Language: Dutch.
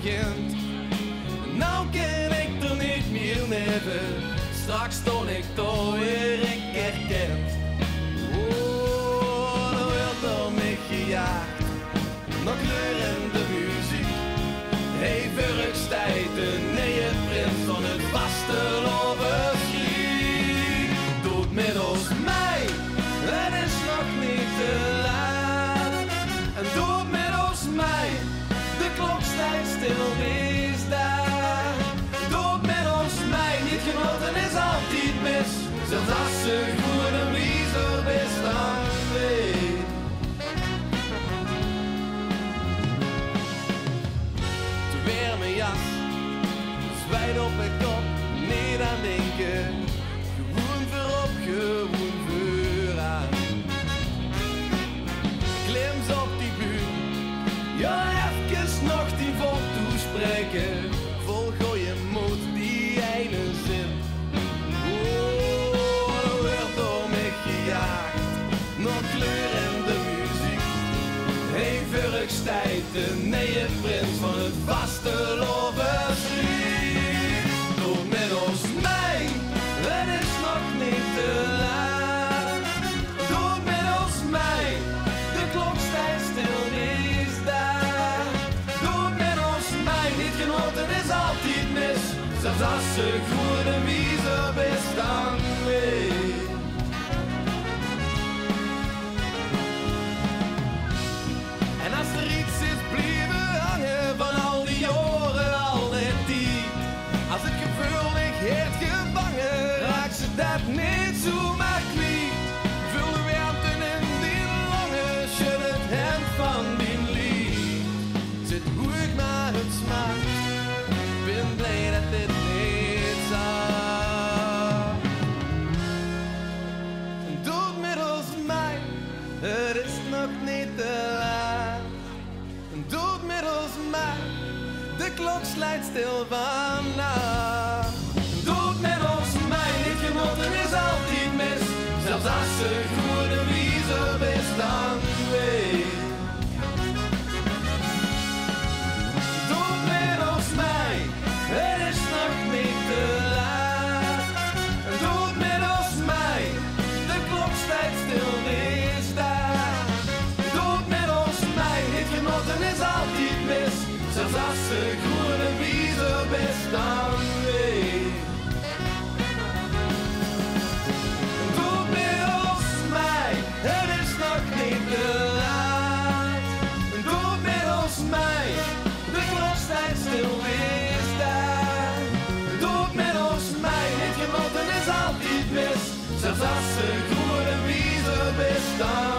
begint. Nou kan ik er niet meer leven, straks stond ik toch weer een keer kind. Oh, dan werd door mij gejaagd, nog kleurende muziek. Hey, Vurkstijd, de nieuwe prins van het vastelovenschiek. Doet middels mij, het is nog niet te laat. En doet middels mij, de klok stijgt stil, is daar. Doet middels mij, niet genoten is altijd mis. Zelfs als ze goed en liever is dan weet. Weer mijn jas, zwijd op mijn kop, niet aan denken. Gewoon voorop, gewoon vooraan. Klims op die buur, ja even nog die vol toespreken. Vol gooien moed die ene zin. Oh, er werd door mij gejaagd, nog kleur in de muziek. Hey, Vurkstijd, de nieuwe prins van het vastelovenschiek. Door middels mij, het is nog niet te laat. Door middels mij, de klok stijgt stil, is daar. Door middels mij, niet genoten is altijd mis. Zelfs als ze goed en wiezer is dan weet. En als er iets is blijven hangen van al die jaren, al die tijd. Als het gevoel ligt heeft gevangen, raakt ze dat niet zomaar kwijt. Vul de warmte in die longen, schud het hemd van die lied. Zit goed naar het smaak, ben blij dat dit niet zag. Doe het middels mij, het is nog niet te laat. Doe het middels mij, de klok slijt stil vannacht. Doe het middels mij, niet genoten is altijd mis. Zelfs als ze goed en wiezer is dan weet. Doe het middels mij, het is nog niet te laat. Doe het middels mij, de klok slijt stil, is daar. Doe het middels mij, niet genoten is altijd mis. Zelfs als ze goed en wiezer is dan weet. Doe het middels mij, het is nog niet te laat. Doe het middels mij, de klok stijgt stil, is daar. Doe het middels mij, niet genoten is altijd mis. Zelfs als ze goed en wiezer is dan